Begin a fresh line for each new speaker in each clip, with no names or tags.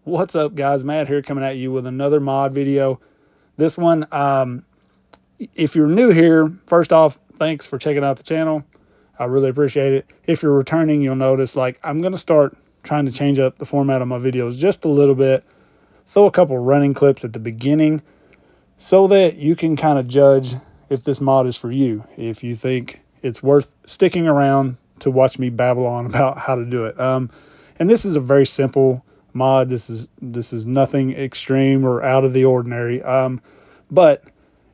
What's up, guys? Matt here, coming at you with another mod video. This one, if you're new here, first off, thanks for checking out the channel. I really appreciate it. If you're returning, you'll notice I'm going to start trying to change up the format of my videos just a little bit. Throw a couple running clips at the beginning so that you can kind of judge if this mod is for you, if you think it's worth sticking around to watch me babble on about how to do it. And this is a very simple mod. This is nothing extreme or out of the ordinary. But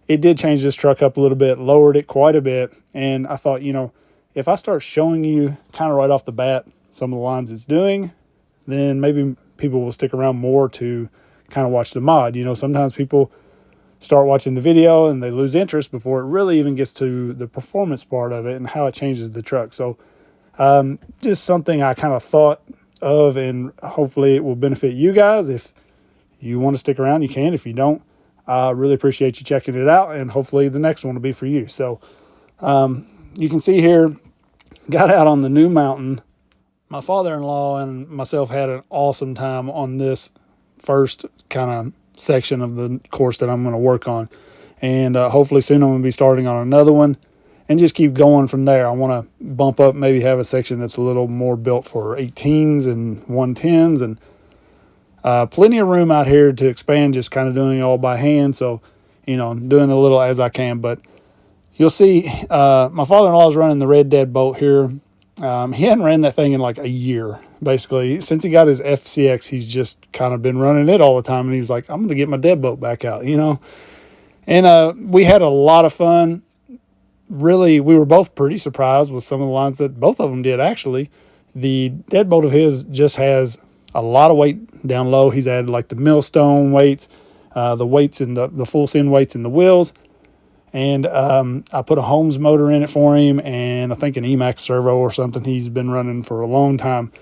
it did change this truck up a little bit, lowered it quite a bit. And I thought, if I start showing you kind of right off the bat some of the lines it's doing, then maybe people will stick around more to kind of watch the mod. Sometimes people start watching the video and they lose interest before it really even gets to the performance part of it and how it changes the truck. So just something I kind of thought of, and hopefully it will benefit you guys. If you want to stick around, you can. If you don't, I really appreciate you checking it out, and hopefully the next one will be for you. So you can see here, got out on the new mountain. My father-in-law and myself had an awesome time on this first kind of section of the course that I'm going to work on, and hopefully soon I'm going to be starting on another one and just keep going from there. I want to bump up, maybe have a section that's a little more built for 18s and 110s, and plenty of room out here to expand, just kind of doing it all by hand. So, doing a little as I can. But you'll see my father-in-law is running the red deadbolt here. He hadn't ran that thing in like a year, basically. Since he got his FCX, he's just kind of been running it all the time. And he's like, I'm going to get my deadbolt back out, And we had a lot of fun. Really, we were both pretty surprised with some of the lines that both of them did, actually. The deadbolt of his just has a lot of weight down low. He's added like the millstone weights, the weights in the full send weights in the wheels. And I put a Holmes motor in it for him, and I think an Emax servo or something he's been running for a long time.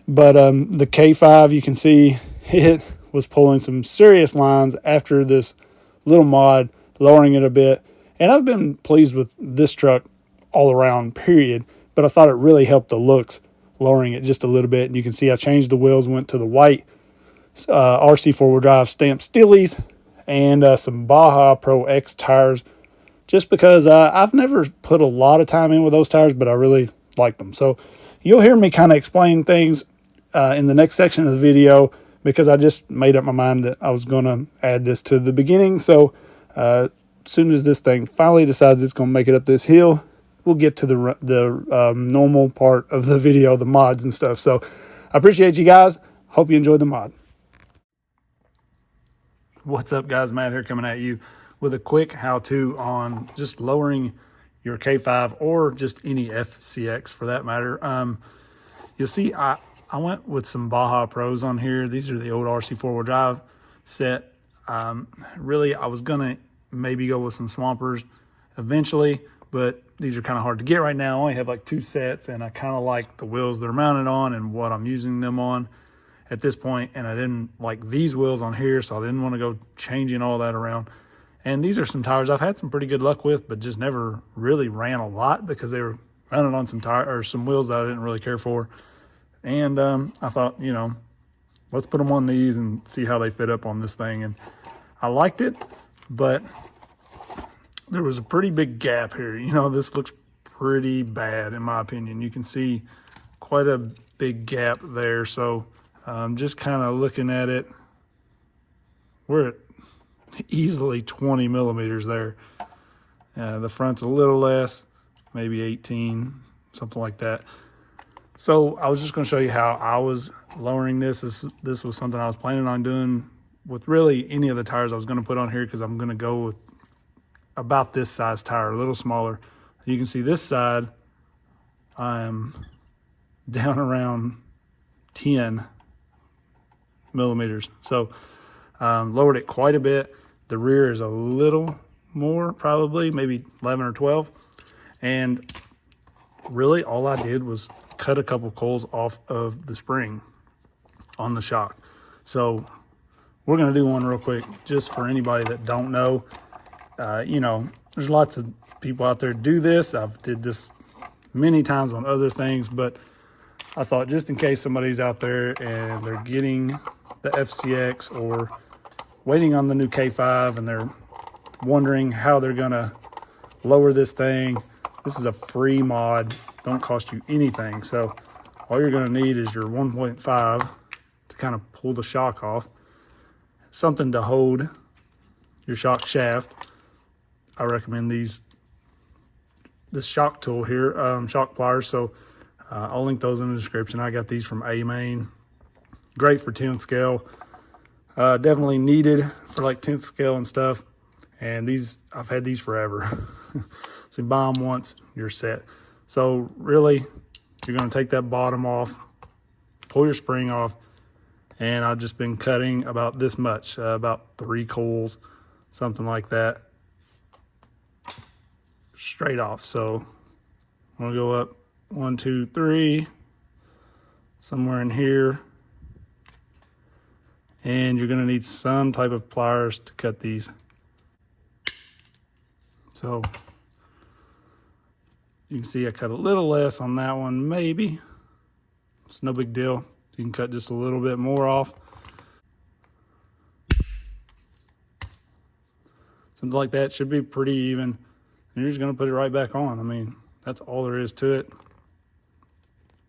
But the K5, you can see it was pulling some serious lines after this little mod, lowering it a bit. And I've been pleased with this truck all around, period. But I thought it really helped the looks, lowering it just a little bit. And you can see I changed the wheels, went to the white RC4WD Stamped Steelies, and some Baja Pro X tires, just because I've never put a lot of time in with those tires, but I really like them. So you'll hear me kind of explain things in the next section of the video, because I just made up my mind that I was going to add this to the beginning. So as soon as this thing finally decides it's going to make it up this hill, we'll get to the normal part of the video, the mods and stuff. So I appreciate you guys. Hope you enjoyed the mod. What's up, guys? Matt here, coming at you with a quick how-to on just lowering your K5 or just any FCX for that matter. You'll see I went with some Baja Pros on here. These are the old RC4 drive set. Really, I was gonna maybe go with some Swampers eventually, but these are kind of hard to get right now. I only have like 2 sets, and I kind of like the wheels they're mounted on and what I'm using them on at this point. And I didn't like these wheels on here, so I didn't want to go changing all that around. And these are some tires I've had some pretty good luck with, but just never really ran a lot because they were running on some wheels that I didn't really care for. And I thought, let's put them on these and see how they fit up on this thing. And I liked it, but there was a pretty big gap here. This looks pretty bad in my opinion. You can see quite a big gap there. So just kind of looking at it, we're at easily 20 millimeters there. The front's a little less, maybe 18, something like that. So I was just going to show you how I was lowering this. This was something I was planning on doing with really any of the tires I was going to put on here, because I'm going to go with about this size tire, a little smaller. You can see this side, I'm down around 10 millimeters. So lowered it quite a bit. The rear is a little more, probably maybe 11 or 12. And really all I did was cut a couple coils off of the spring on the shock. So we're going to do one real quick just for anybody that don't know. There's lots of people out there do this. I've did this many times on other things, but I thought just in case somebody's out there and they're getting the FCX or waiting on the new K5 and they're wondering how they're gonna lower this thing, this is a free mod, don't cost you anything. So all you're gonna need is your 1.5 to kind of pull the shock off, something to hold your shock shaft. I recommend this shock tool here, shock pliers. So I'll link those in the description. I got these from Amain. Great for 10th scale. Definitely needed for like 10th scale and stuff. And these, I've had these forever. So you buy them once, you're set. So really, you're gonna take that bottom off, pull your spring off, and I've just been cutting about this much, about 3 coils, something like that, straight off. So I'm gonna go up 1, 2, 3, somewhere in here. And you're gonna need some type of pliers to cut these. So you can see I cut a little less on that one, maybe. It's no big deal. You can cut just a little bit more off. Something like that should be pretty even. And you're just gonna put it right back on. I mean, that's all there is to it.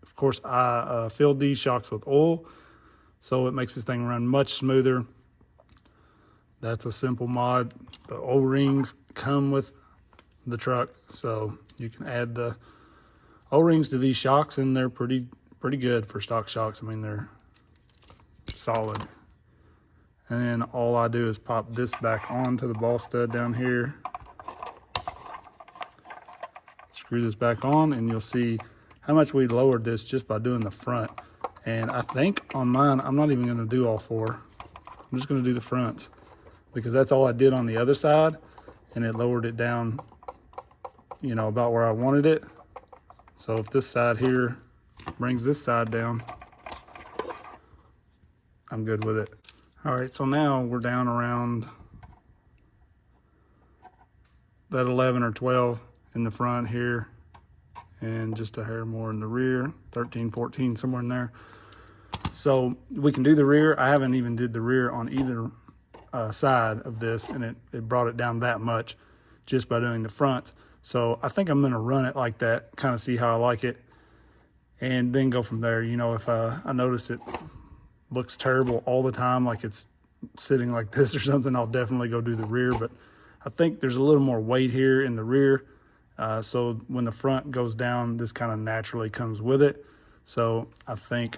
Of course, I filled these shocks with oil, so it makes this thing run much smoother. That's a simple mod. The O-rings come with the truck, so you can add the O-rings to these shocks, and they're pretty good for stock shocks. I mean, they're solid. And then all I do is pop this back onto the ball stud down here. Screw this back on, and you'll see how much we lowered this just by doing the front. And I think on mine, I'm not even gonna do all 4. I'm just gonna do the fronts because that's all I did on the other side, and it lowered it down, you know, about where I wanted it. So if this side here brings this side down, I'm good with it. All right, so now we're down around that 11 or 12 in the front here, and just a hair more in the rear, 13, 14, somewhere in there. So we can do the rear. I haven't even did the rear on either side of this, and it brought it down that much just by doing the fronts. So I think I'm gonna run it like that, kind of see how I like it, and then go from there. You know, if I notice it looks terrible all the time, like it's sitting like this or something, I'll definitely go do the rear. But I think there's a little more weight here in the rear. So when the front goes down, this kind of naturally comes with it. So I think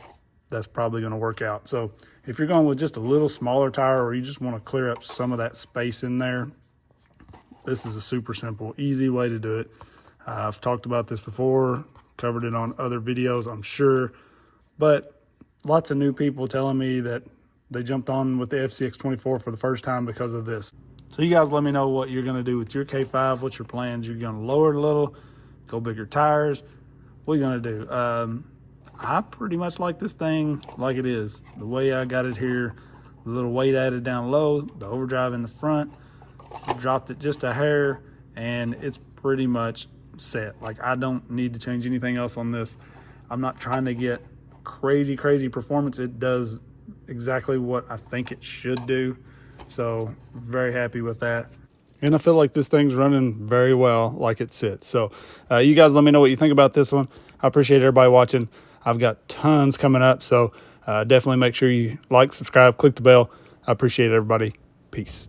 that's probably going to work out. So if you're going with just a little smaller tire, or you just want to clear up some of that space in there, this is a super simple, easy way to do it. I've talked about this before, covered it on other videos, I'm sure, but lots of new people telling me that they jumped on with the FCX24 for the first time because of this. So you guys let me know what you're gonna do with your K5. What's your plans? You're gonna lower it a little, go bigger tires. What are you gonna do? I pretty much like this thing like it is. The way I got it here, the little weight added down low, the overdrive in the front, dropped it just a hair, and it's pretty much set. Like, I don't need to change anything else on this. I'm not trying to get crazy performance. It does exactly what I think it should do. So very happy with that. And I feel like this thing's running very well like it sits. So you guys let me know what you think about this one. I appreciate everybody watching. I've got tons coming up, so definitely make sure you like, subscribe, click the bell. I appreciate everybody. Peace.